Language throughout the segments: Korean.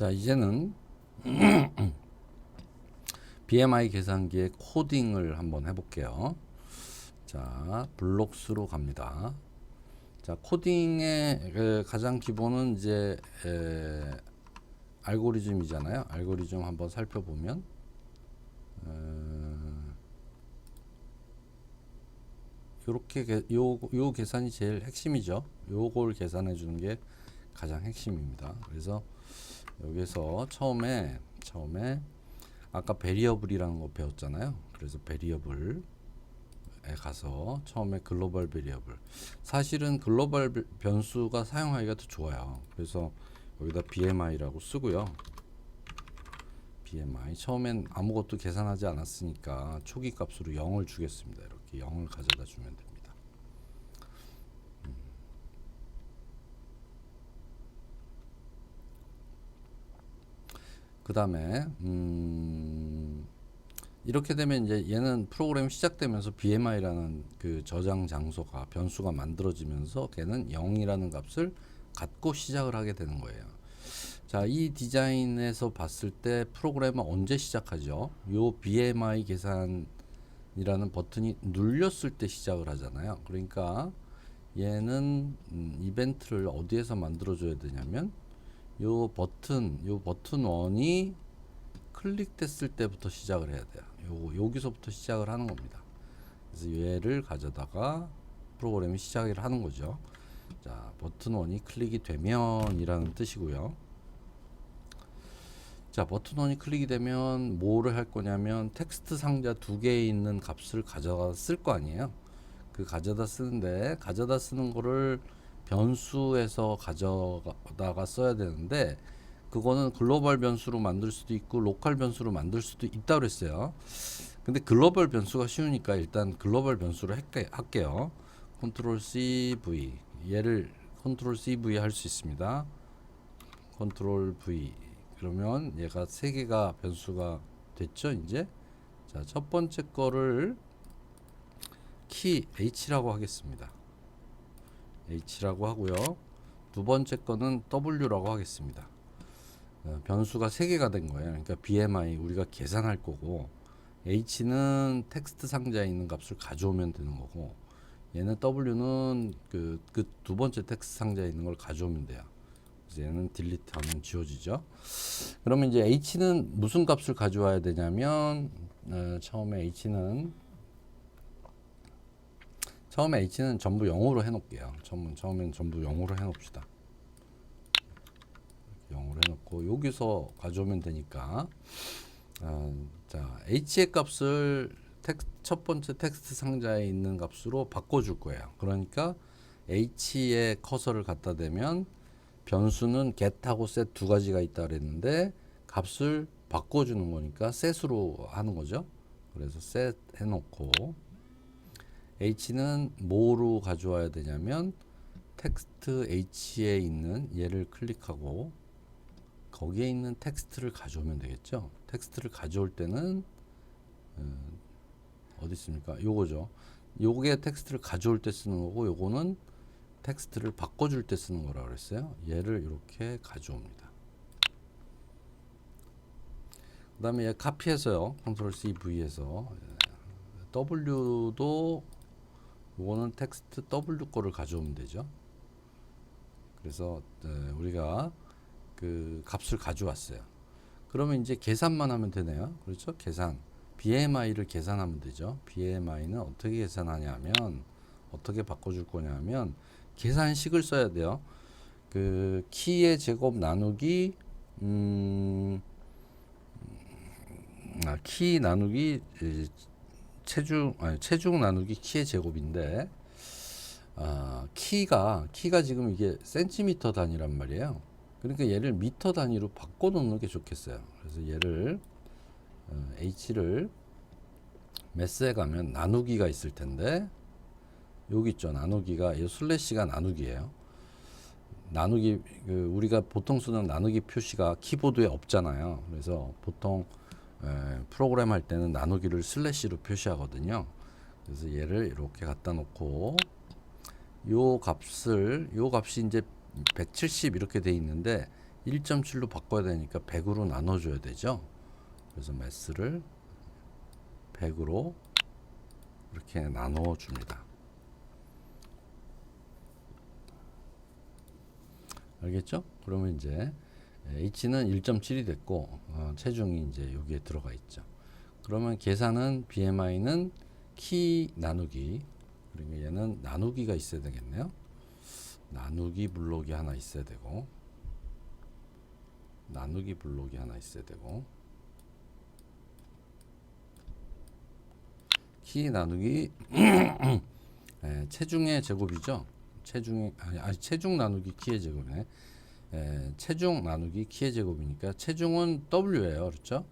자, 이제는 BMI 계산기의 코딩을 한번 해볼게요. 자, 블록스로 갑니다. 자, 코딩의 가장 기본은 이제 알고리즘이잖아요. 알고리즘 한번 살펴보면 요렇게 요 계산이 제일 핵심이죠. 요걸 계산해 주는 게 가장 핵심입니다. 그래서 여기서 처음에 아까 베리어블이라는 거 배웠잖아요. 그래서 베리어블에 가서 처음에 글로벌 베리어블, 사실은 글로벌 변수가 사용하기가 더 좋아요. 그래서 여기다 BMI라고 쓰고요. BMI 처음엔 아무것도 계산하지 않았으니까 초기 값으로 0을 주겠습니다. 이렇게 0을 가져다 주면 됩니다. 그 다음에 이렇게 되면 이제 얘는 프로그램이 시작되면서 BMI라는 그 저장 장소가 변수가 만들어지면서 걔는 0이라는 값을 갖고 시작을 하게 되는 거예요. 자, 이 디자인에서 봤을 때 프로그램은 언제 시작하죠? 요 BMI 계산이라는 버튼이 눌렸을 때 시작을 하잖아요. 그러니까 얘는 이벤트를 어디에서 만들어 줘야 되냐면 요 버튼 1이 클릭됐을 때부터 시작을 해야 돼요. 여기서부터 시작을 하는 겁니다. 그래서 얘를 가져다가 프로그램이 시작을 하는 거죠. 자, 버튼 1이 클릭이 되면 이라는 뜻이고요. 자, 버튼 1이 클릭이 되면 뭐를 할 거냐면 텍스트 상자 2개에 있는 값을 가져가 쓸 거 아니에요. 그 가져다 쓰는데, 가져다 쓰는 거를 변수에서 가져다가 써야 되는데, 그거는 글로벌 변수로 만들 수도 있고 로컬 변수로 만들 수도 있다 그랬어요. 근데 글로벌 변수가 쉬우니까 일단 글로벌 변수로 할게요. 컨트롤 CV, 얘를 컨트롤 CV 할 수 있습니다. 컨트롤 V, 그러면 얘가 3개가 변수가 됐죠. 이제 자, 첫 번째 거를 키 H라고 하겠습니다. H라고 하고요. 두 번째 거는 W라고 하겠습니다. 변수가 3개가 된 거예요. 그러니까 BMI 우리가 계산할 거고, H는 텍스트 상자에 있는 값을 가져오면 되는 거고, 얘는 W는 그 두 번째 텍스트 상자에 있는 걸 가져오면 돼요. 그래서 얘는 딜리트하면 지워지죠. 그러면 이제 H는 무슨 값을 가져와야 되냐면 처음에 H는 전부 0으로 해놓을게요. 처음엔 전부 0으로 해놓읍시다. 0으로 해놓고 여기서 가져오면 되니까 자, H의 값을 첫 번째 텍스트 상자에 있는 값으로 바꿔줄 거예요. 그러니까 H의 커서를 갖다 대면 변수는 get하고 set 두 가지가 있다 그랬는데 값을 바꿔주는 거니까 set으로 하는 거죠. 그래서 set 해놓고 H는 뭐로 가져와야 되냐면 텍스트 H에 있는 얘를 클릭하고 거기에 있는 텍스트를 가져오면 되겠죠. 텍스트를 가져올 때는 어디 있습니까? 요거죠. 요게 텍스트를 가져올 때 쓰는 거고, 요거는 텍스트를 바꿔줄 때 쓰는 거라고 그랬어요. 얘를 이렇게 가져옵니다. 그 다음에 얘 카피해서요. 컨트롤 C V에서 W도 요거는 텍스트 W 거를 가져오면 되죠. 그래서 우리가 그 값을 가져왔어요. 그러면 이제 계산만 하면 되네요. 그렇죠? 계산. BMI를 계산하면 되죠. BMI는 어떻게 계산하냐면, 어떻게 바꿔줄 거냐면 계산식을 써야 돼요. 그 키의 제곱 나누기 키 나누기 체중 나누기 키의 제곱인데, 키가 지금 이게 센티미터 단위란 말이에요. 그러니까 얘를 미터 단위로 바꿔 놓는 게 좋겠어요. 그래서 얘를 H를 매스에 가면 나누기가 있을 텐데, 여기 있죠. 나누기가, 이 슬래시가 나누기예요. 나누기, 우리가 보통 쓰는 나누기 표시가 키보드에 없잖아요. 그래서 보통 프로그램 할 때는 나누기를 슬래시로 표시하거든요. 그래서 얘를 이렇게 갖다 놓고 요 값이 이제 170 이렇게 돼 있는데 1.7로 바꿔야 되니까 100으로 나눠줘야 되죠. 그래서 mass를 100으로 이렇게 나눠 줍니다. 알겠죠? 그러면 이제 h는 1.7이 됐고 체중이 이제 여기에 들어가 있죠. 그러면 계산은 BMI는 키 나누기, 그리고 얘는 나누기가 있어야 되겠네요. 나누기 블록이 하나 있어야 되고, 나누기 블록이 하나 있어야 되고, 키 나누기 체중의 제곱이죠. 체중 나누기 키의 제곱이네. 체중 나누기 키의 제곱이니까 체중은 W예요. 그렇죠?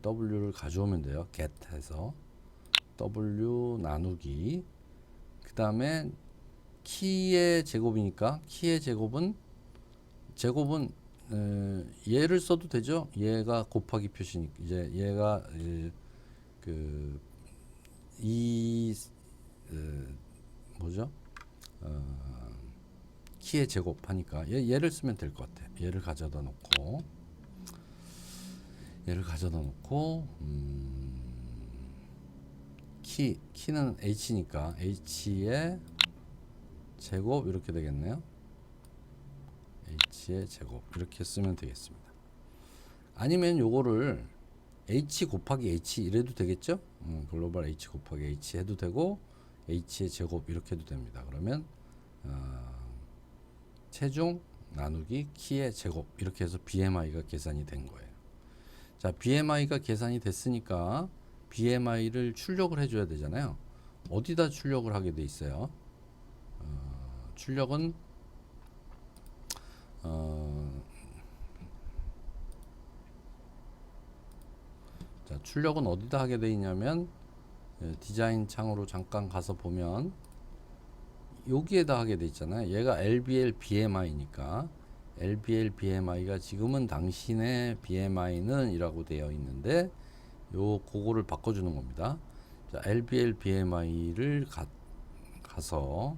W를 가져오면 돼요. get 해서 W 나누기, 그 다음에 키의 제곱이니까 키의 제곱은 얘를 써도 되죠. 얘가 곱하기 표시니까 이제 얘가 이 뭐죠? 키의 제곱 하니까 얘를 쓰면 될 것 같아. 얘를 가져다 놓고 키는 h니까 h의 제곱 이렇게 되겠네요. h의 제곱 이렇게 쓰면 되겠습니다. 아니면 요거를 h 곱하기 h 이래도 되겠죠? 글로벌 h 곱하기 h 해도 되고 h의 제곱 이렇게 해도 됩니다. 그러면 체중 나누기 키의 제곱 이렇게 해서 BMI가 계산이 된 거예요. 자, BMI가 계산이 됐으니까 BMI를 출력을 해줘야 되잖아요. 어디다 출력을 하게 돼 있어요? 출력은 자, 출력은 어디다 하게 돼 있냐면 디자인 창으로 잠깐 가서 보면 여기에다 하게 돼 있잖아요. 얘가 LBL BMI니까 LBL BMI가 지금은 당신의 BMI는 이라고 되어 있는데 그거를 바꿔주는 겁니다. 자, LBL BMI를 가서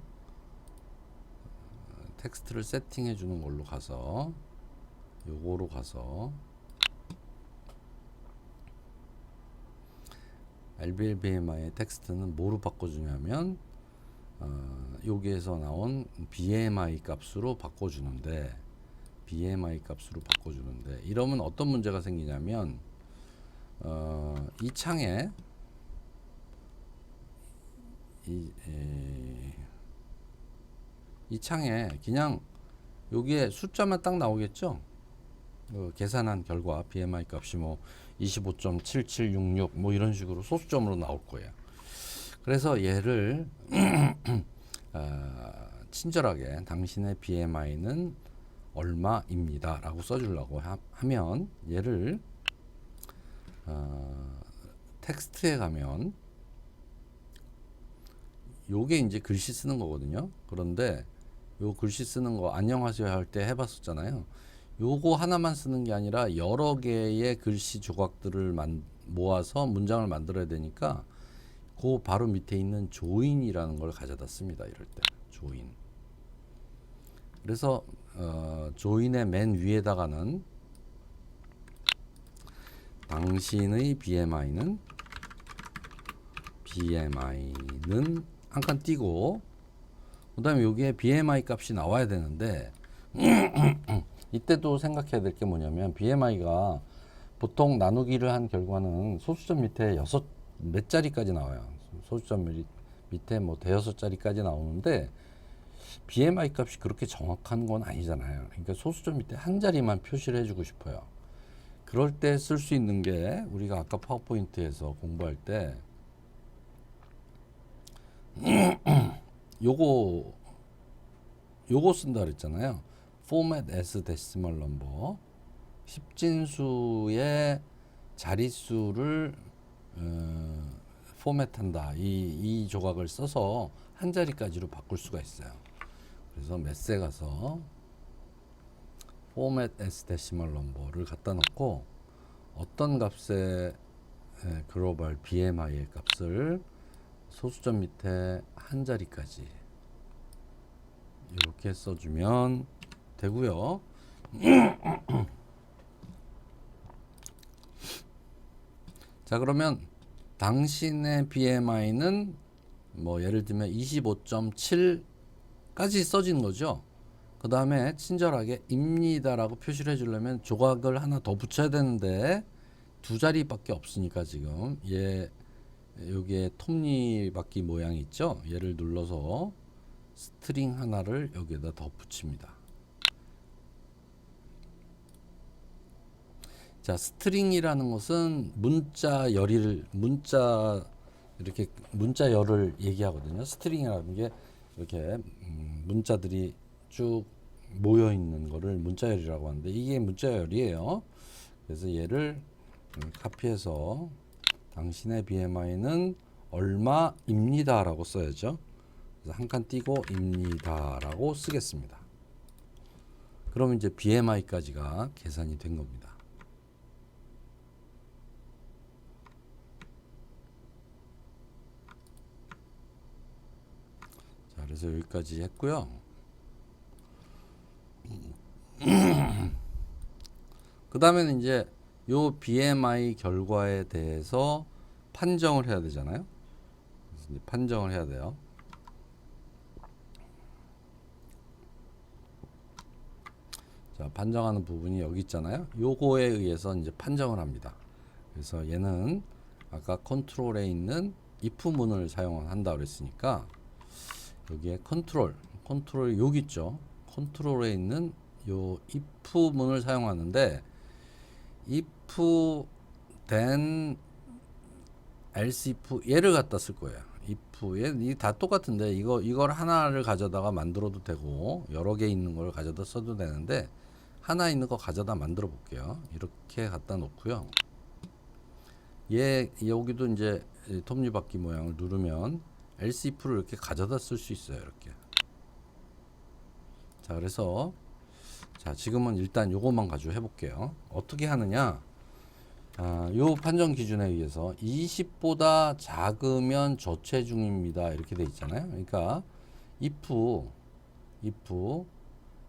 텍스트를 세팅해 주는 걸로 가서 요거로 가서 LBL BMI의 텍스트는 뭐로 바꿔주냐면 여기에서 나온 BMI 값으로 바꿔주는데 이러면 어떤 문제가 생기냐면 이 창에 이 창에 그냥 여기에 숫자만 딱 나오겠죠. 계산한 결과 BMI 값이 뭐 25.7766 뭐 이런 식으로 소수점으로 나올 거예요. 그래서 얘를 친절하게 당신의 BMI는 얼마입니다 라고 써주려고 하면 얘를 텍스트에 가면 요게 이제 글씨 쓰는 거거든요. 그런데 요 글씨 쓰는 거 안녕하세요 할 때 해봤었잖아요. 요거 하나만 쓰는 게 아니라 여러 개의 글씨 조각들을 모아서 문장을 만들어야 되니까 그 바로 밑에 있는 조인이라는 걸 가져다 씁니다. 이럴 때 조인. 그래서 조인의 맨 위에다가는 당신의 BMI는 한 칸 띄고 그 다음에 여기에 BMI 값이 나와야 되는데 이때도 생각해야 될 게 뭐냐면 BMI가 보통 나누기를 한 결과는 소수점 밑에 몇 자리까지 나와요. 소수점 밑에 뭐 대여섯 자리까지 나오는데 BMI 값이 그렇게 정확한 건 아니잖아요. 그러니까 소수점 밑에 한 자리만 표시를 해주고 싶어요. 그럴 때 쓸 수 있는 게 우리가 아까 파워포인트에서 공부할 때 요거 쓴다 그랬잖아요. format as decimal number 10진수의 자릿수를 포맷한다. 이 조각을 써서 한 자리까지로 바꿀 수가 있어요. 그래서 메스에 가서 format as decimal number를 갖다 놓고 어떤 값의 글로벌 BMI의 값을 소수점 밑에 한 자리까지 이렇게 써주면 되고요. 자, 그러면 당신의 BMI는 뭐 예를 들면 25.7까지 써진 거죠. 그 다음에 친절하게 입니다라고 표시를 해주려면 조각을 하나 더 붙여야 되는데 두 자리밖에 없으니까 지금 여기에 톱니바퀴 모양이 있죠. 얘를 눌러서 스트링 하나를 여기에다 더 붙입니다. 자, 스트링이라는 것은 문자열을 얘기하거든요. 스트링이라는 게 이렇게 문자들이 쭉 모여 있는 거를 문자열이라고 하는데 이게 문자열이에요. 그래서 얘를 카피해서 당신의 BMI는 얼마입니다라고 써야죠. 그래서 한 칸 띄고 입니다라고 쓰겠습니다. 그러면 이제 BMI까지가 계산이 된 겁니다. 자, 그래서 여기까지 했고요. 그 다음에는 이제 요 BMI 결과에 대해서 판정을 해야 되잖아요. 그래서 이제 판정을 해야 돼요. 자, 판정하는 부분이 여기 있잖아요. 요거에 의해서 이제 판정을 합니다. 그래서 얘는 아까 컨트롤에 있는 if 문을 사용한다 그랬으니까 여기에 컨트롤 여기 있죠. 컨트롤에 있는 요 if 문을 사용하는데 if then else if 얘를 갖다 쓸 거예요. if에 이 다 똑같은데 이걸 하나를 가져다가 만들어도 되고 여러 개 있는 걸 가져다 써도 되는데 하나 있는 거 가져다 만들어 볼게요. 이렇게 갖다 놓고요. 여기도 이제 톱니바퀴 모양을 누르면 else if를 이렇게 가져다 쓸 수 있어요. 이렇게. 자, 그래서 자, 지금은 일단 요것만 가지고 해볼게요. 어떻게 하느냐? 요 판정 기준에 의해서 20보다 작으면 저체중입니다. 이렇게 돼 있잖아요. 그러니까 if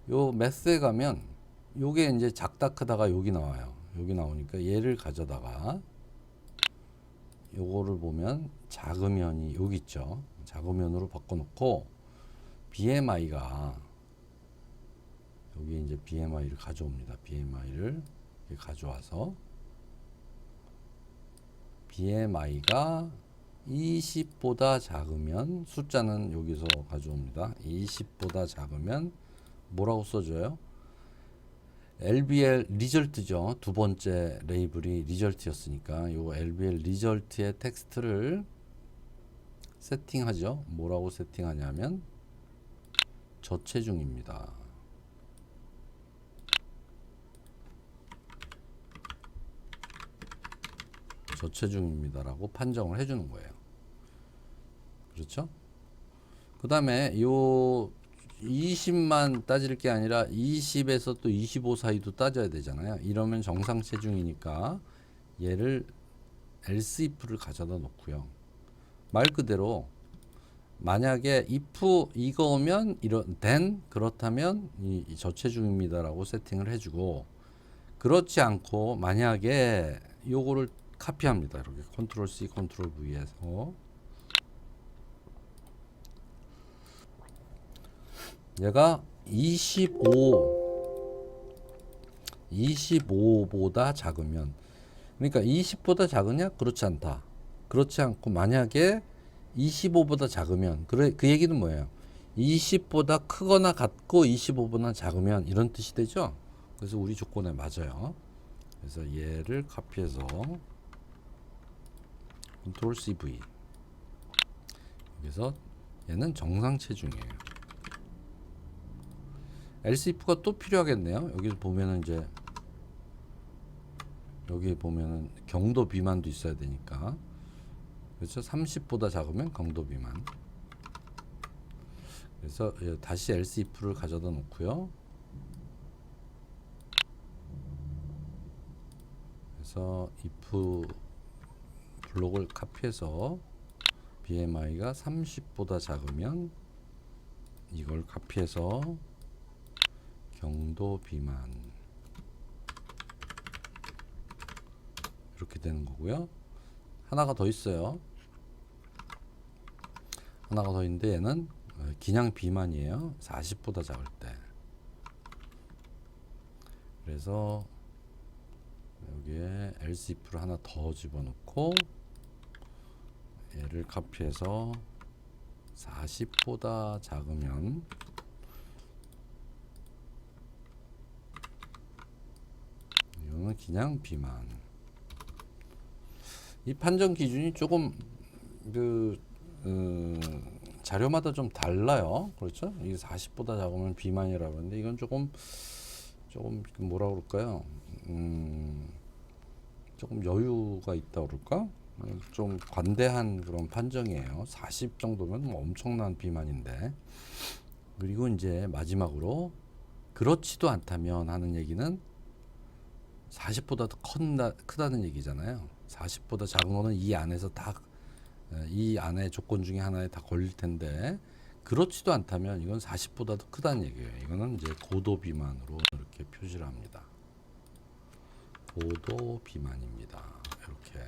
요 매스에 가면 요게 이제 작다 크다가 여기 나와요. 여기 나오니까 얘를 가져다가 요거를 보면 작으면이 여기 있죠. 작으면으로 바꿔놓고 BMI가 여기 이제 BMI를 가져옵니다. BMI를 가져와서 BMI가 20보다 작으면 숫자는 여기서 가져옵니다. 20보다 작으면 뭐라고 써줘요? LBL 리절트죠. 두 번째 레이블이 리절트였으니까 요 LBL 리절트의 텍스트를 세팅하죠. 뭐라고 세팅하냐면 저체중입니다. 저체중입니다라고 판정을 해주는 거예요. 그렇죠? 그 다음에 요 20만 따질 게 아니라 20에서 또 25 사이도 따져야 되잖아요. 이러면 정상 체중이니까 얘를 else if를 가져다 놓고요. 말 그대로 만약에 if 이거면 then 그렇다면 이 저체중입니다라고 세팅을 해주고 그렇지 않고 만약에 요거를 카피합니다. 이렇게 컨트롤 C 컨트롤 V에서 얘가 25보다 작으면 그러니까 20보다 작으냐? 그렇지 않다. 그렇지 않고 만약에 25보다 작으면 그 얘기는 뭐예요? 20보다 크거나 같고 25보다 작으면 이런 뜻이 되죠. 그래서 우리 조건에 맞아요. 그래서 얘를 카피해서 컨트롤 CV 여기서 얘는 정상 체중이에요. else if가 또 필요하겠네요. 여기서 보면은 이제 여기 보면은 경도 비만도 있어야 되니까 그렇죠. 30보다 작으면 경도 비만. 그래서 다시 else if를 가져다 놓고요. 그래서 if 블록을 카피해서 BMI가 30보다 작으면 이걸 카피해서 경도 비만 이렇게 되는 거고요. 하나가 더 있어요. 하나가 더 있는데 얘는 기냥 비만이에요. 40보다 작을 때. 그래서 여기에 else if를 하나 더 집어넣고 얘를 카피해서 40보다 작으면 이거는 그냥 비만. 이 판정 기준이 조금 그 자료마다 좀 달라요. 그렇죠? 이게 40보다 작으면 비만이라고 하는데 이건 조금 뭐라 그럴까요? 조금 여유가 있다 그럴까? 좀 관대한 그런 판정이에요. 40 정도면 뭐 엄청난 비만인데. 그리고 이제 마지막으로 그렇지도 않다면 하는 얘기는 40보다 더 크다는 얘기잖아요. 40보다 작은 거는 이 안에서 이 안에 조건 중에 하나에 다 걸릴 텐데 그렇지도 않다면 이건 40보다 더 크다는 얘기예요. 이거는 이제 고도 비만으로 이렇게 표시를 합니다. 고도 비만입니다. 이렇게.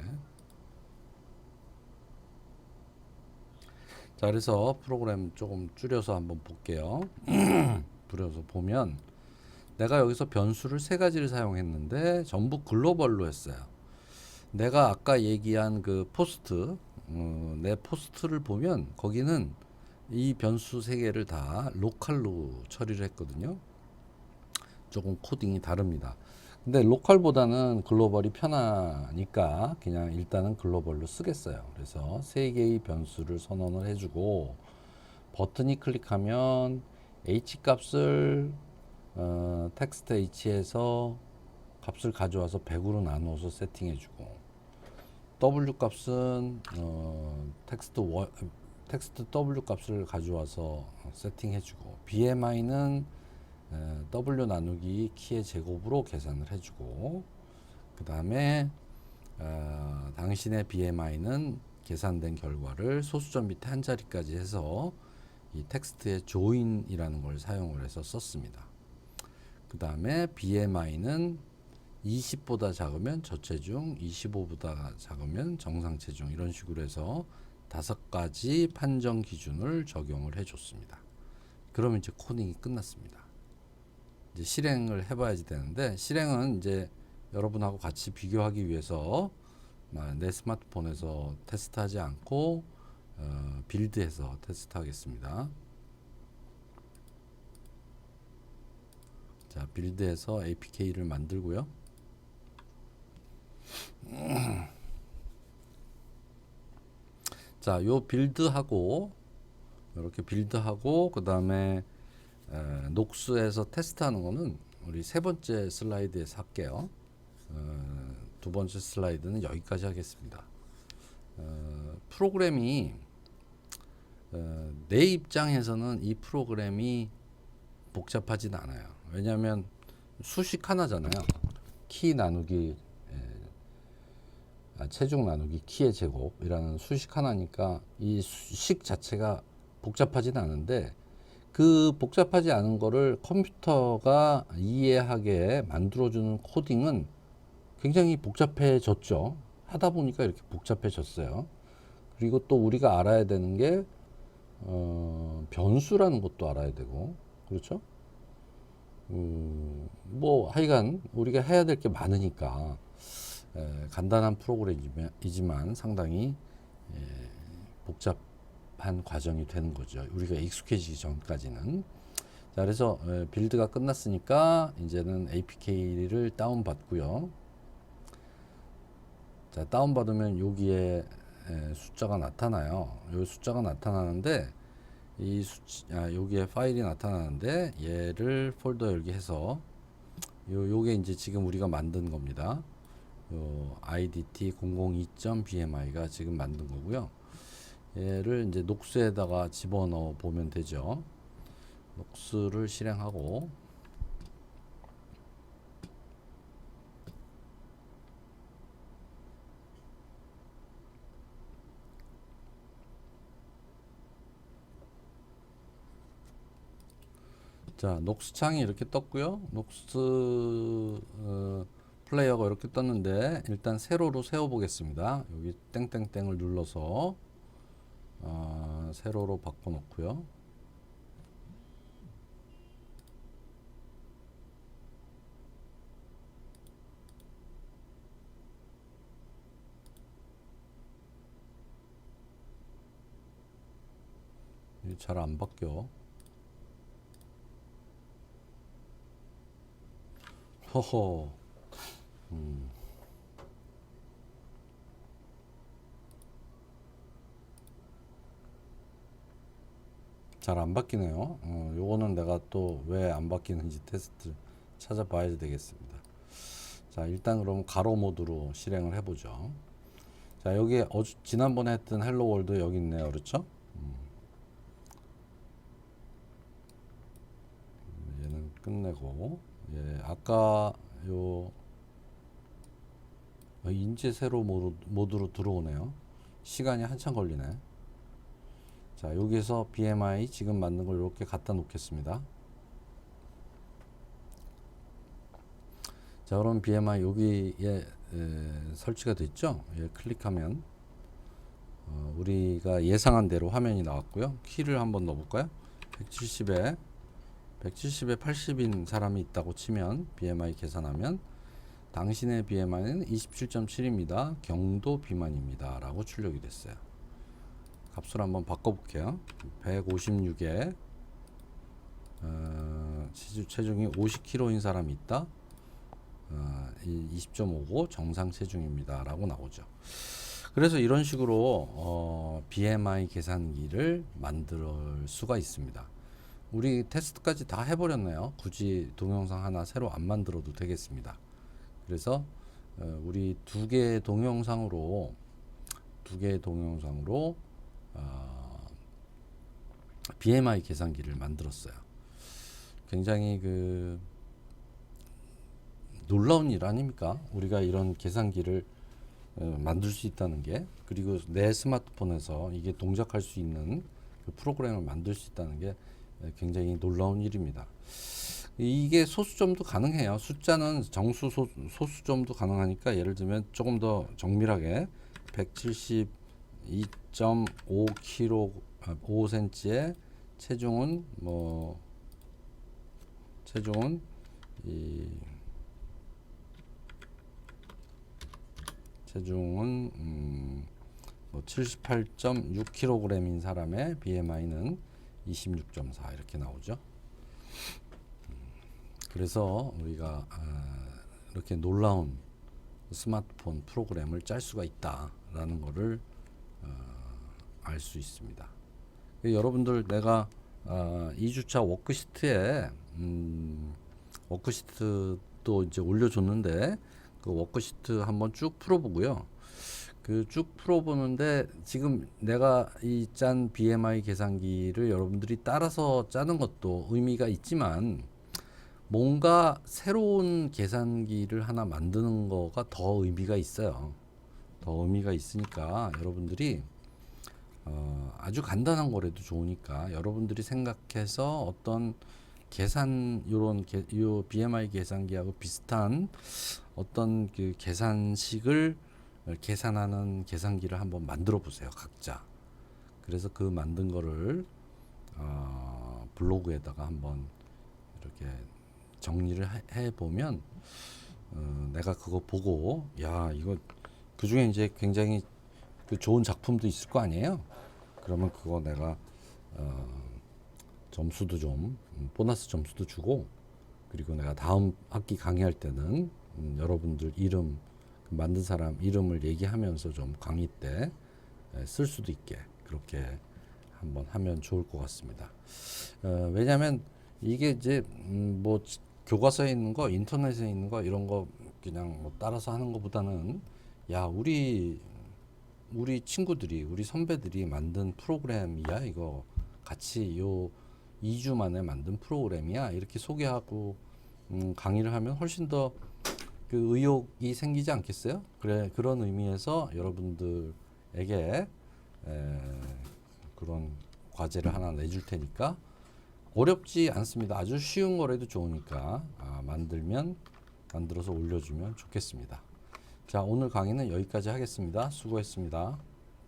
자, 그래서 프로그램 조금 줄여서 한번 볼게요. 줄여서 보면 내가 여기서 변수를 세 가지를 사용했는데 전부 글로벌로 했어요. 내가 아까 얘기한 그 포스트, 내 포스트를 보면 거기는 이 변수 세 개를 다 로컬로 처리를 했거든요. 조금 코딩이 다릅니다. 근데 로컬보다는 글로벌이 편하니까 그냥 일단은 글로벌로 쓰겠어요. 그래서 세 개의 변수를 선언을 해주고 버튼이 클릭하면 h 값을 텍스트 h에서 값을 가져와서 100으로 나누어서 세팅해주고 w 값은 텍스트 w 값을 가져와서 세팅해주고 bmi는 w 나누기 키의 제곱으로 계산을 해주고 그 다음에 당신의 bmi는 계산된 결과를 소수점 밑에 한 자리까지 해서 이 텍스트의 join이라는 걸 사용을 해서 썼습니다. 그 다음에 BMI는 20보다 작으면 저체중, 25보다 작으면 정상체중 이런 식으로 해서 5가지 판정 기준을 적용을 해줬습니다. 그러면 이제 코딩이 끝났습니다. 이제 실행을 해봐야지 되는데 실행은 이제 여러분하고 같이 비교하기 위해서 내 스마트폰에서 테스트하지 않고 빌드해서 테스트하겠습니다. 자, 빌드해서 APK를 만들고요. 자, 요 빌드하고 이렇게 빌드하고 그 다음에 녹스에서 테스트하는 거는 우리 세 번째 슬라이드에서 할게요. 두 번째 슬라이드는 여기까지 하겠습니다. 프로그램이 내 입장에서는 이 프로그램이 복잡하진 않아요. 왜냐하면 수식 하나잖아요. 키 나누기 체중 나누기 키의 제곱이라는 수식 하나니까 이 수식 자체가 복잡하진 않은데 그 복잡하지 않은 거를 컴퓨터가 이해하게 만들어주는 코딩은 굉장히 복잡해졌죠. 하다 보니까 이렇게 복잡해졌어요. 그리고 또 우리가 알아야 되는 게 변수라는 것도 알아야 되고 그렇죠? 뭐 하여간 우리가 해야 될 게 많으니까 간단한 프로그램이지만 상당히 복잡한 과정이 되는 거죠. 우리가 익숙해지기 전까지는. 자, 그래서 빌드가 끝났으니까 이제는 APK를 다운받고요. 자, 다운받으면 여기에 숫자가 나타나요. 이 숫자가 나타나는데 여기에 파일이 나타나는데 얘를 폴더 열기 해서 요게 이제 지금 우리가 만든 겁니다. 요 idt002.bmi가 지금 만든 거고요. 얘를 이제 녹스에다가 집어넣어 보면 되죠. 녹스를 실행하고 자, 녹스 창이 이렇게 떴고요. 녹스 플레이어가 이렇게 떴는데 일단 세로로 세워 보겠습니다. 여기 땡땡땡을 눌러서 세로로 바꿔 놓고요. 잘 안 바뀌어. 허허. 잘 안 바뀌네요. 요거는 내가 또 왜 안 바뀌는지 테스트 찾아봐야 되겠습니다. 자, 일단 그럼 가로 모드로 실행을 해보죠. 자, 여기 지난번에 했던 헬로 월드 여기 있네요. 그렇죠? 얘는 끝내고, 예, 아까 요 인제 세로 모드로 들어오네요. 시간이 한참 걸리네. 자, 여기서 BMI 지금 만든 걸 이렇게 갖다 놓겠습니다. 자, 그럼 BMI 여기에 설치가 됐죠? 예, 클릭하면 우리가 예상한 대로 화면이 나왔고요. 키를 한번 넣어볼까요? 170에 80인 사람이 있다고 치면 BMI 계산하면 당신의 BMI는 27.7입니다. 경도 비만입니다. 라고 출력이 됐어요. 값을 한번 바꿔볼게요. 156에 체중이 50kg인 사람이 있다. 20.5고 정상 체중입니다. 라고 나오죠. 그래서 이런 식으로 BMI 계산기를 만들 수가 있습니다. 우리 테스트까지 다 해버렸네요. 굳이 동영상 하나 새로 안 만들어도 되겠습니다. 그래서 우리 두 개의 동영상으로 BMI 계산기를 만들었어요. 굉장히 놀라운 일 아닙니까? 우리가 이런 계산기를 만들 수 있다는 게, 그리고 내 스마트폰에서 이게 동작할 수 있는 그 프로그램을 만들 수 있다는 게 굉장히 놀라운 일입니다. 이게 소수점도 가능해요. 숫자는 정수 소수점도 가능하니까, 예를 들면 조금 더 정밀하게 172.5kg 5cm의 체중은 뭐 78.6kg인 사람의 BMI는 26.4 이렇게 나오죠. 그래서 우리가 이렇게 놀라운 스마트폰 프로그램을 짤 수가 있다라는 것을 알 수 있습니다. 여러분들, 내가 2주차 워크시트에 워크시트도 이제 올려줬는데, 그 워크시트 한번 쭉 풀어보고요. 그 쭉 풀어보는데 지금 내가 이 짠 BMI 계산기를 여러분들이 따라서 짜는 것도 의미가 있지만, 뭔가 새로운 계산기를 하나 만드는 거가 더 의미가 있어요. 더 의미가 있으니까 여러분들이 아주 간단한 거라도 좋으니까 여러분들이 생각해서 어떤 계산, 요 BMI 계산기하고 비슷한 어떤 그 계산식을 계산하는 계산기를 한번 만들어 보세요, 각자. 그래서 그 만든 거를 블로그에다가 한번 이렇게 정리를 해 보면 내가 그거 보고, 야, 이거 그 중에 이제 굉장히 그 좋은 작품도 있을 거 아니에요. 그러면 그거 내가 점수도 좀 보너스 점수도 주고, 그리고 내가 다음 학기 강의할 때는 여러분들 이름, 만든 사람 이름을 얘기하면서 좀 강의 때 쓸 수도 있게 그렇게 한번 하면 좋을 것 같습니다. 왜냐하면 이게 이제 뭐 교과서에 있는 거, 인터넷에 있는 거, 이런 거 그냥 뭐 따라서 하는 것보다는, 야, 우리 친구들이, 우리 선배들이 만든 프로그램이야, 이거 같이 요 2주 만에 만든 프로그램이야, 이렇게 소개하고 강의를 하면 훨씬 더 그 의욕이 생기지 않겠어요? 그래, 그런 의미에서 여러분들에게 그런 과제를 하나 내줄 테니까, 어렵지 않습니다. 아주 쉬운 거라도 좋으니까 만들면 만들어서 올려주면 좋겠습니다. 자, 오늘 강의는 여기까지 하겠습니다. 수고했습니다.